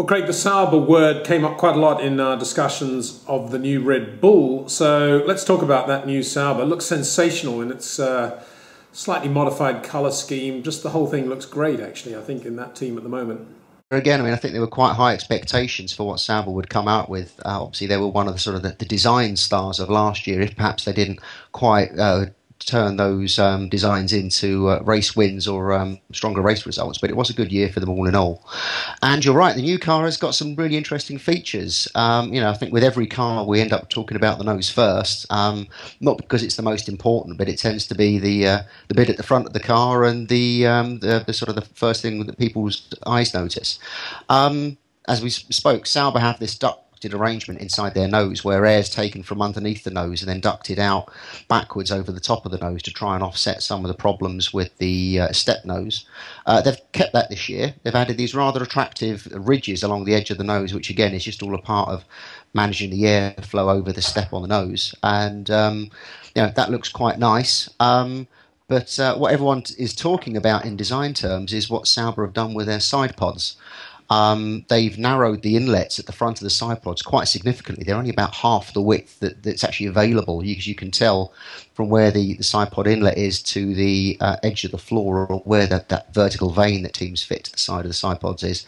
Well, Craig, the Sauber word came up quite a lot in our discussions of the new Red Bull. So let's talk about that new Sauber. It looks sensational in its slightly modified colour scheme. Just the whole thing looks great, actually, I think, in that team at the moment. Again, I mean, I think there were quite high expectations for what Sauber would come out with. Obviously, they were one of the sort of the design stars of last year. If perhaps they didn't quite turn those designs into race wins or stronger race results, but it was a good year for them all in all. And you're right, the new car has got some really interesting features. I think with every car we end up talking about the nose first, not because it's the most important, but it tends to be the bit at the front of the car and the sort of the first thing that people's eyes notice. As we spoke, Sauber have this ducted arrangement inside their nose where air is taken from underneath the nose and then ducted out backwards over the top of the nose to try and offset some of the problems with the step nose. They've kept that this year. They've added these rather attractive ridges along the edge of the nose, which again is just all a part of managing the airflow over the step on the nose. And that looks quite nice. But what everyone is talking about in design terms is what Sauber have done with their side pods. They've narrowed the inlets at the front of the side pods quite significantly. They're only about half the width that's actually available. You can tell from where the side pod inlet is to the edge of the floor, or where that vertical vein that teams fit to the side of the side pods is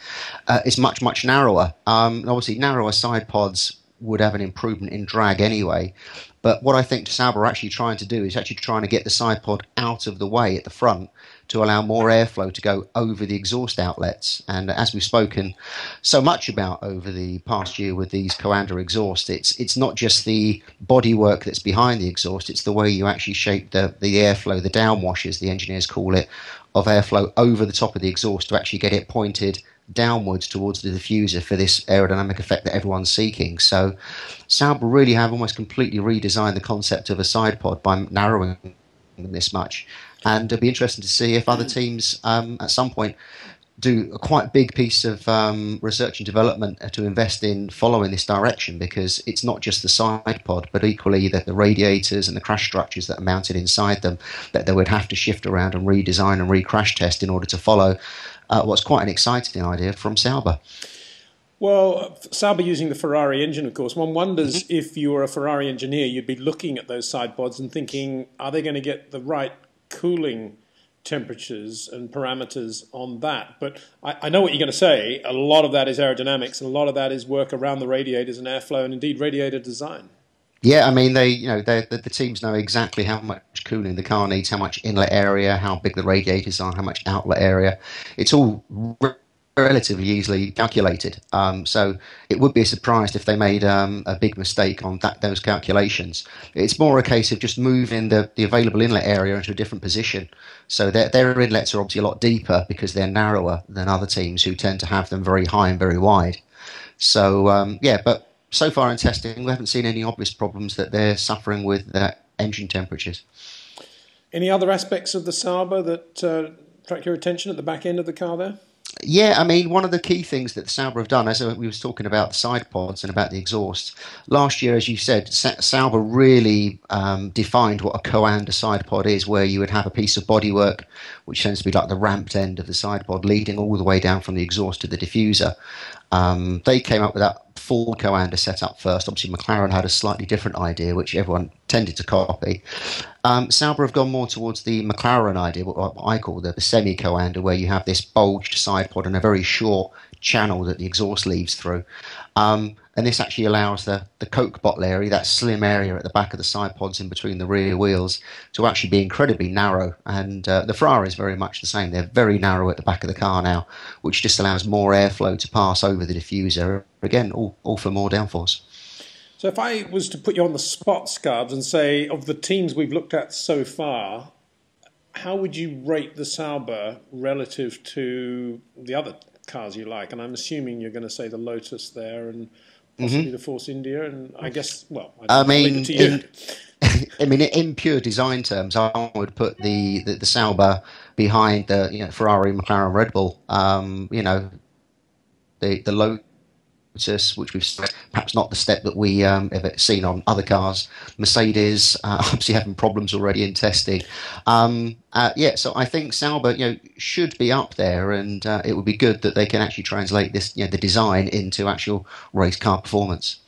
much, much narrower. Obviously, narrower side pods would have an improvement in drag anyway. But what I think Sauber are actually trying to do is actually trying to get the side pod out of the way at the front to allow more airflow to go over the exhaust outlets. And as we've spoken so much about over the past year with these Coanda exhausts, it's not just the bodywork that's behind the exhaust, it's the way you actually shape the airflow, the downwashers, the engineers call it, of airflow over the top of the exhaust to actually get it pointed downwards towards the diffuser for this aerodynamic effect that everyone's seeking. So Sauber really have almost completely redesigned the concept of a side pod by narrowing them this much. And it'll be interesting to see if other teams at some point do a quite big piece of research and development to invest in following this direction, because it's not just the side pod, but equally the radiators and the crash structures that are mounted inside them that they would have to shift around and redesign and re-crash test in order to follow what's quite an exciting idea from Sauber. Well, Sauber using the Ferrari engine, of course. One wonders if you were a Ferrari engineer, you'd be looking at those side pods and thinking, are they going to get the right cooling temperatures and parameters on that? But I know what you're going to say. A lot of that is aerodynamics, and a lot of that is work around the radiators and airflow, and indeed radiator design. Yeah, I mean, the teams know exactly how much cooling the car needs, how much inlet area, how big the radiators are, how much outlet area. It's all relatively easily calculated. So it would be a surprise if they made a big mistake on those calculations. It's more a case of just moving the available inlet area into a different position. So their inlets are obviously a lot deeper because they're narrower than other teams who tend to have them very high and very wide. So, but so far in testing, we haven't seen any obvious problems that they're suffering with engine temperatures. Any other aspects of the Sauber that attract your attention at the back end of the car there? Yeah, I mean, one of the key things that the Sauber have done, as we was talking about the side pods and about the exhaust, last year, as you said, Sauber really defined what a Coanda side pod is, where you would have a piece of bodywork, which tends to be like the ramped end of the side pod, leading all the way down from the exhaust to the diffuser. They came up with that full Coanda setup first. Obviously, McLaren had a slightly different idea, which everyone tended to copy. Sauber have gone more towards the McLaren idea, what I call the semi-Coanda, where you have this bulged side pod and a very short channel that the exhaust leaves through. And this actually allows the Coke bottle area, that slim area at the back of the side pods in between the rear wheels, to actually be incredibly narrow. And the Ferrari is very much the same. They're very narrow at the back of the car now, which just allows more airflow to pass over the diffuser. Again, all for more downforce. So if I was to put you on the spot, Scarbs, and say, of the teams we've looked at so far, how would you rate the Sauber relative to the other cars you like? And I'm assuming you're going to say the Lotus there and possibly the Force India, and I guess, well, I mean, in pure design terms, I would put the Sauber behind the Ferrari, McLaren, Red Bull. The Lotus which we've perhaps not the step that we ever seen on other cars. Mercedes obviously having problems already in testing. So I think Sauber, should be up there, and it would be good that they can actually translate this, the design into actual race car performance.